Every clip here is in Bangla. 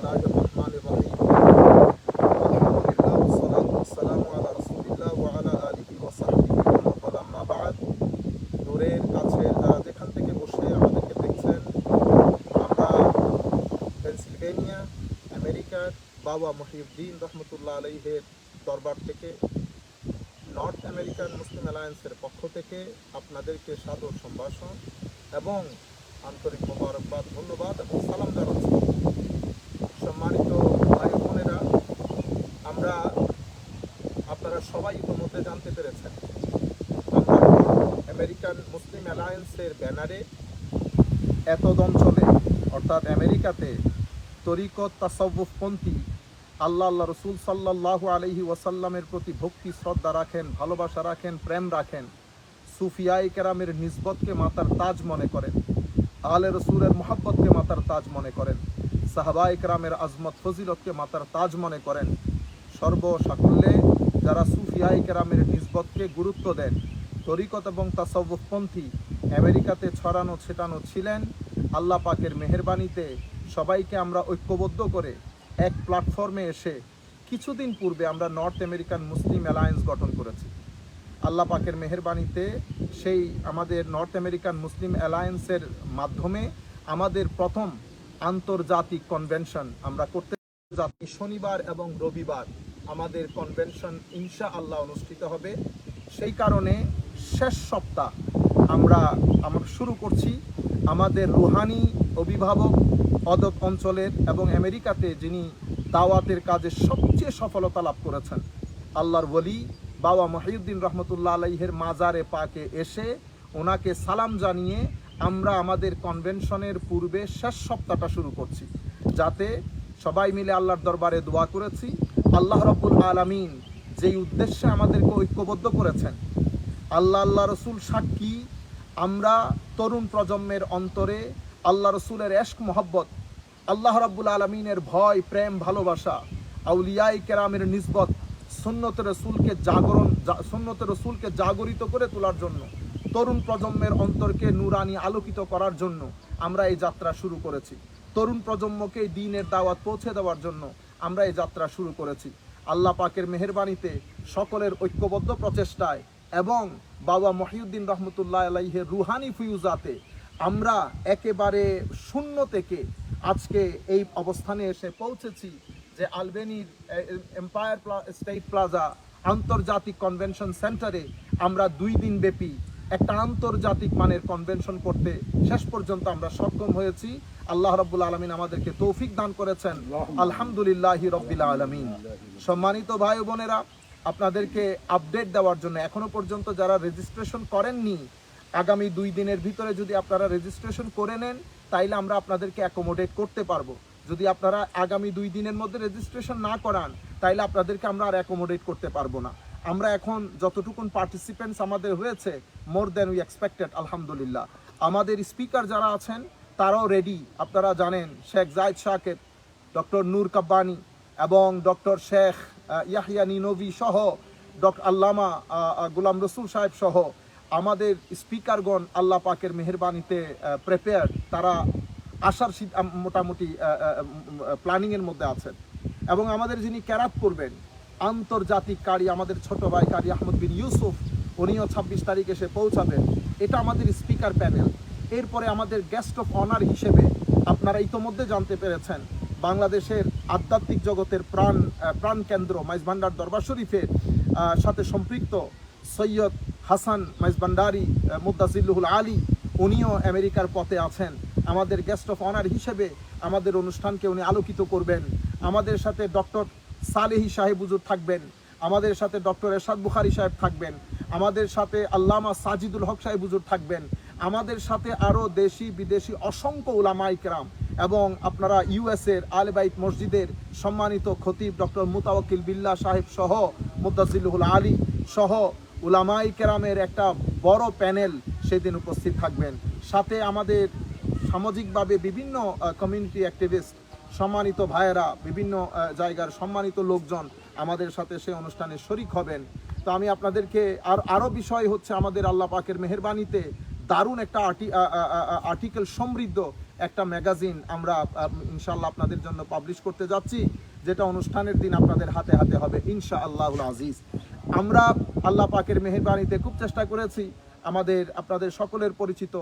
বিসমিল্লাহির রহমানির রহিম। আলহামদুলিল্লাহ ওয়াসসালাতু ওয়াসসালামু আলা রাসূলিল্লাহ ওয়া আলা আলিহি ওয়া সাহবিহি ওয়া মান ওয়ালা, আম্মা বা'দ। দূরের কাছে যারা যেখান থেকে বসে আমাদেরকে দেখছেন, আমরা পেনসিলভেনিয়া, আমেরিকার বাবা মহিউদ্দিন রহমতুল্লাহ আলাইহের দরবার থেকে, নর্থ আমেরিকান মুসলিম অ্যালায়েন্সের পক্ষ থেকে আপনাদেরকে সাদর সম্ভাষণ এবং আন্তরিক মোবারকবাদ, ধন্যবাদ এবং সালাম জানাচ্ছি। সম্মানিত ভাই বোনেরা, আপনারা সবাই ইতিমধ্যে জানতে পেরেছেন, আমরা আমেরিকান মুসলিম অ্যালায়েন্সের ব্যানারে এতদ অঞ্চলে অর্থাৎ আমেরিকাতে তরিকত তাসাউফপন্থী আল্লাহ রসুল সাল্লাল্লাহু আলাইহি ওয়াসাল্লামের প্রতি ভক্তি শ্রদ্ধা রাখেন, ভালোবাসা রাখেন, প্রেম রাখেন, সুফিয়ায়ে কেরামের নিসবতকে মাতার তাজ মনে করেন, আলে রসুলের মোহাব্বতকে মাতার তাজ মনে করেন, সাহাবায়ে কেরামের আজমত ফজিলতকে মাতার তাজ মনে করেন, সর্বসাকুল্যে যারা সুফিয়ায়ে কেরামের নিসবতকে গুরুত্ব দেন, তরিকত এবং তাসাউফপন্থী আমেরিকাতে ছড়ানো ছিটানো ছিলেন, আল্লাহ পাকের মেহেরবানিতে সবাইকে আমরা ঐক্যবদ্ধ করে এক প্ল্যাটফর্মে এসে কিছুদিন পূর্বে আমরা নর্থ আমেরিকান মুসলিম অ্যালায়েন্স গঠন করেছি। আল্লাহ পাকের মেহেরবানিতে সেই আমাদের নর্থ আমেরিকান মুসলিম অ্যালায়েন্সের মাধ্যমে আমাদের প্রথম আন্তর্জাতিক কনভেনশন আমরা করতে যাচ্ছি। শনিবার এবং রবিবার আমাদের কনভেনশন ইনশাআল্লাহ অনুষ্ঠিত হবে। সেই কারণে শেষ সপ্তাহ আমরা শুরু করছি আমাদের রুহানি অভিভাবক অদক অঞ্চলের এবং আমেরিকাতে যিনি দাওয়াতের কাজে সবচেয়ে সফলতা লাভ করেছেন, আল্লাহর ওলি বাবা মহিউদ্দিন রহমতুল্লাহ আলাইহের মাজারে পাকে এসে ওনাকে সালাম জানিয়ে আমরা আমাদের কনভেনশনের পূর্বে শেষ সপ্তাহটা শুরু করছি, যাতে সবাই মিলে আল্লাহর দরবারে দোয়া করেছি। আল্লাহ রাব্বুল আলামিন যেই উদ্দেশ্যে আমাদেরকে ঐক্যবদ্ধ করেছেন, আল্লাহ রসুল সাক্ষী, আমরা তরুণ প্রজন্মের অন্তরে আল্লাহ রসুলের এশক মোহব্বত, আল্লাহ রাব্বুল আলামিনের ভয়, প্রেম, ভালোবাসা, আউলিয়ায়ে কেরামের নিসবত, সুন্নতে রসুলকে জাগরিত করে তোলার জন্য, তরুণ প্রজন্মের অন্তরকে নুরানি আলোকিত করার জন্য আমরা এই যাত্রা শুরু করেছি। তরুণ প্রজন্মকে দ্বীনের দাওয়াত পৌঁছে দেওয়ার জন্য আমরা এই যাত্রা শুরু করেছি। আল্লাহ পাকের মেহেরবানিতে সকলের ঐক্যবদ্ধ প্রচেষ্টায় এবং বাবা মহিউদ্দিন রহমতুল্লাহ আলাইহের রুহানি ফিউজাতে আমরা একেবারে শূন্য থেকে আজকে এই অবস্থানে এসে পৌঁছেছি যে আলবেনির এম্পায়ার স্টেট প্লাজা আন্তর্জাতিক কনভেনশন সেন্টারে আমরা 2 দিন ব্যাপী একটা আন্তর্জাতিক মানের কনভেনশন করতে শেষ পর্যন্ত আমরা সক্ষম হয়েছি। আল্লাহ রাব্বুল আলামিন আমাদেরকে তৌফিক দান করেছেন, আলহামদুলিল্লাহি রাব্বিল আলামিন। সম্মানিত ভাই বোনেরা, আপনাদেরকে আপডেট দেওয়ার জন্য এখনো পর্যন্ত যারা রেজিস্ট্রেশন করেননি, আগামী 2 দিনের ভিতরে যদি আপনারা রেজিস্ট্রেশন করে নেন তাইলে আমরা আপনাদেরকে অ্যাকোমোডেট করতে পারবো। যদি আপনারা আগামী 2 দিনের মধ্যে রেজিস্ট্রেশন না করান তাইলে আপনাদেরকে আমরা আর অ্যাকোমোডেট করতে পারবো না। আমরা এখন যতটুকুন পার্টিসিপেন্টস আমাদের হয়েছে, মোর দ্যান উই এক্সপেক্টেড, আলহামদুলিল্লাহ। আমাদের স্পিকার যারা আছেন তারাও রেডি। আপনারা জানেন শেখ জায়েদ শাকের, ডক্টর নূর কাব্বানি এবং ডক্টর শেখ ইয়াহিয়া নিনভি সহ, ডক্টর আল্লামা গোলাম রসুল সাহেব সহ আমাদের স্পিকারগণ আল্লাহ পাকের মেহেরবানিতে প্রিপেয়ার, তারা আসার মোটামুটি প্ল্যানিংয়ের মধ্যে আছেন। এবং আমাদের যিনি ক্যারাত করবেন আন্তর্জাতিক কারি, আমাদের ছোট ভাই কারি আহমদ বিন ইউসুফ, উনিও 26 তারিখ এসে পৌঁছাবেন। এটা আমাদের স্পিকার প্যানেল। এরপরে আমাদের গেস্ট অফ অনার হিসেবে আপনারা ইতোমধ্যে জানতে পেরেছেন বাংলাদেশের আধ্যাত্মিক জগতের প্রাণ কেন্দ্র মাইজভান্ডার দরবার শরীফের সাথে সম্পৃক্ত সৈয়দ হাসান মাইজভান্ডারি মুদ্দাজিল্লুহুল আলী, উনিও আমেরিকার পথে আছেন। আমাদের গেস্ট অফ অনার হিসেবে আমাদের অনুষ্ঠানকে উনি আলোকিত করবেন। আমাদের সাথে ডক্টর সালেহি সাহেব হুজুর থাকবেন, আমাদের সাথে ডক্টর এরশাদ বুখারী সাহেব থাকবেন, আমাদের সাথে আল্লামা সাজিদুল হক সাহেব হুজুর থাকবেন, আমাদের সাথে আরও দেশি বিদেশি অসংখ্য উলামায়ে কেরাম এবং আপনারা ইউএসের আলে বাইত মসজিদের সম্মানিত খতিব ডক্টর মুতাওয়াক্কিল বিল্লাহ সাহেব সহ, মুদ্দাজিল্লুহুল আলী সহ উলামায়ে কেরামের একটা বড় প্যানেল সেদিন উপস্থিত থাকবেন। সাথে আমাদের সামাজিকভাবে বিভিন্ন কমিউনিটি অ্যাক্টিভিস্ট, সম্মানিত ভাইয়েরা, বিভিন্ন জায়গার সম্মানিত লোকজন আমাদের সাথে সেই অনুষ্ঠানে শরিক হবেন। তো আমি আপনাদেরকে আরও বিষয় হচ্ছে আমাদের আল্লাহ পাকের মেহেরবানিতে দারুণ একটা আর্টিকেল সমৃদ্ধ একটা ম্যাগাজিন আমরা ইনশাআল্লাহ আপনাদের জন্য পাবলিশ করতে যাচ্ছি, যেটা অনুষ্ঠানের দিন আপনাদের হাতে হাতে হবে ইনশাআল্লাহুল আজিজ। আমরা আল্লাহ পাকের মেহেরবানিতে খুব চেষ্টা করেছি আপনাদের সকলের পরিচিত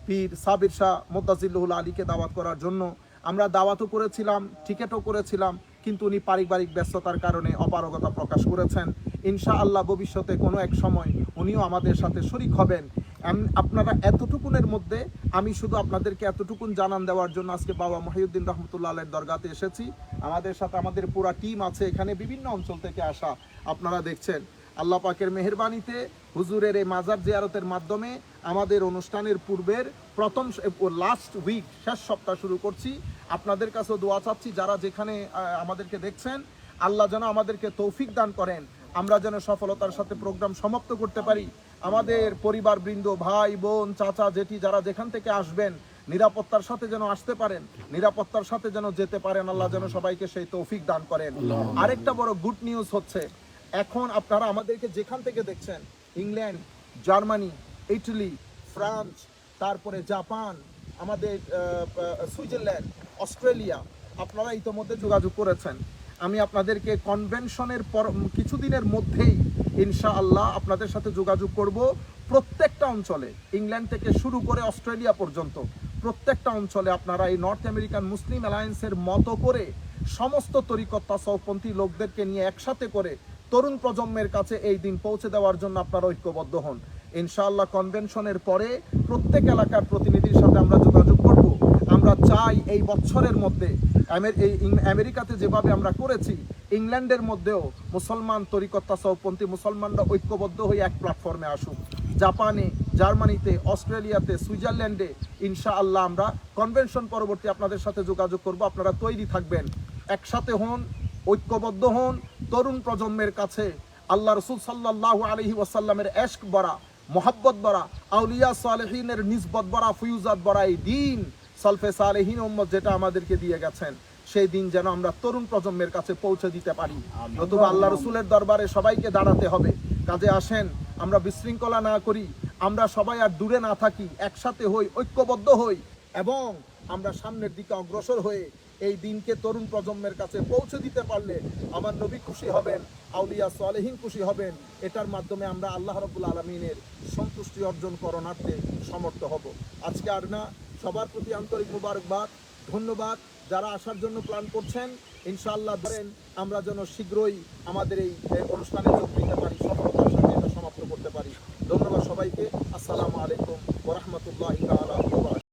পীর সাবির শাহ মোত্তাজিল্লুহুল আলীকে দাওয়াত করার জন্য। আমরা দাওয়াতও করেছিলাম, টিকেটও করেছিলাম, কিন্তু উনি পারিবারিক ব্যস্ততার কারণে অপারগতা প্রকাশ করেছেন। ইনশাআল্লাহ ভবিষ্যতে কোনো এক সময় উনিও আমাদের সাথে শরীক হবেন। আপনারা এতটুকুনের মধ্যে আমি শুধু আপনাদেরকে এতটুকুন জানান দেওয়ার জন্য আজকে বাবা মহিউদ্দিন রহমতুল্লাহ আলাইহির দরগাতে এসেছি। আমাদের সাথে আমাদের পুরা টিম আছে এখানে, বিভিন্ন অঞ্চল থেকে আসা। আপনারা দেখছেন আল্লাহ পাকের মেহেরবানিতে হুজুরের এই মাজার জিয়ারতের মাধ্যমে আমাদের অনুষ্ঠানের পূর্বের লাস্ট উইক, শেষ সপ্তাহ শুরু করছি। আপনাদের কাছেও দোয়া চাচ্ছি, যারা যেখানে আমাদেরকে দেখছেন, আল্লাহ যেন আমাদেরকে তৌফিক দান করেন, আমরা যেন সফলতার সাথে প্রোগ্রাম সমাপ্ত করতে পারি। আমাদের পরিবারবৃন্দ, ভাই বোন, চাচা জেঠি যারা যেখান থেকে আসবেন, নিরাপত্তার সাথে যেন আসতে পারেন, নিরাপত্তার সাথে যেন যেতে পারেন। আল্লাহ যেন সবাইকে সেই তৌফিক দান করেন। আরেকটা বড় গুড নিউজ হচ্ছে, এখন আপনারা আমাদেরকে যেখান থেকে দেখছেন, ইংল্যান্ড, জার্মানি, ইটালি, ফ্রান্স, তারপরে জাপান, আমাদের সুইজারল্যান্ড, অস্ট্রেলিয়া, আপনারা ইতোমধ্যে যোগাযোগ করেছেন। আমি আপনাদেরকে কনভেনশনের পর কিছুদিনের মধ্যেই ইনশাআল্লাহ আপনাদের সাথে যোগাযোগ করব। প্রত্যেকটা অঞ্চলে, ইংল্যান্ড থেকে শুরু করে অস্ট্রেলিয়া পর্যন্ত প্রত্যেকটা অঞ্চলে আপনারা এই নর্থ আমেরিকান মুসলিম অ্যালায়েন্সের মতো করে সমস্ত তরিকত তাসাউফপন্থী লোকদেরকে নিয়ে একসাথে করে তরুণ প্রজন্মের কাছে এই দিন পৌঁছে দেওয়ার জন্য আপনারা ঐক্যবদ্ধ হন। ইনশাআল্লাহ কনভেনশনের পরে প্রত্যেক এলাকার প্রতিনিধির সাথে আমরা যোগাযোগ করব। আমরা চাই এই বছরের মধ্যে আমেরিকাতে যেভাবে আমরা করেছি, ইংল্যান্ডের মধ্যেও মুসলমান তরিকত তাসাউফপন্থী মুসলমানরা ঐক্যবদ্ধ হয়ে এক প্ল্যাটফর্মে আসুক। জাপানে, জার্মানিতে, অস্ট্রেলিয়াতে, সুইজারল্যান্ডে ইনশাআল্লাহ আমরা কনভেনশন পরবর্তী আপনাদের সাথে যোগাযোগ করব। আপনারা তৈরি থাকবেন, একসাথে হন, ঐক্যবদ্ধ হন। তরুণ প্রজন্মের কাছে আল্লাহ রসুল সাল্লাল্লাহু আলাইহি ওয়াসাল্লামের এশক বরা, মোহাব্বত বরা, আউলিয়া সালেহিনের নিসবত বরা, ফুয়ুজাত বরা এই দিন সালফে সালেহিন উম্মত যেটা আমাদেরকে দিয়ে গেছেন, সেই দিন যেন আমরা তরুণ প্রজন্মের কাছে পৌঁছে দিতে পারি। নতুবা আল্লাহ রসুলের দরবারে সবাইকে দাঁড়াতে হবে। কাজে আসেন, আমরা বিশৃঙ্খলা না করি, আমরা সবাই আর দূরে না থাকি, একসাথে হই, ঐক্যবদ্ধ হই, এবং আমরা সামনের দিকে অগ্রসর হয়ে এই দিনকে তরুণ প্রজন্মের কাছে পৌঁছে দিতে পারলে আমার নবী খুশি হবেন, আউলিয়া সালেহিন খুশি হবেন। এটার মাধ্যমে আমরা আল্লাহ রাব্বুল আলামিনের সন্তুষ্টি অর্জন করণার্থে সমর্থ হব। আজকে আর না, সবার প্রতি আন্তরিক মুবারকবাদ, ধন্যবাদ। যারা আসার জন্য প্ল্যান করছেন, ইনশাআল্লাহ ধরেন আমরা যেন শীঘ্রই আমাদের এই অনুষ্ঠানে যোগ দিতে পারি, সফলতার সাথে এটা সমাপ্ত করতে পারি। ধন্যবাদ সবাইকে। আসসালামু আলাইকুম ওয়া রাহমাতুল্লাহি তাআলা।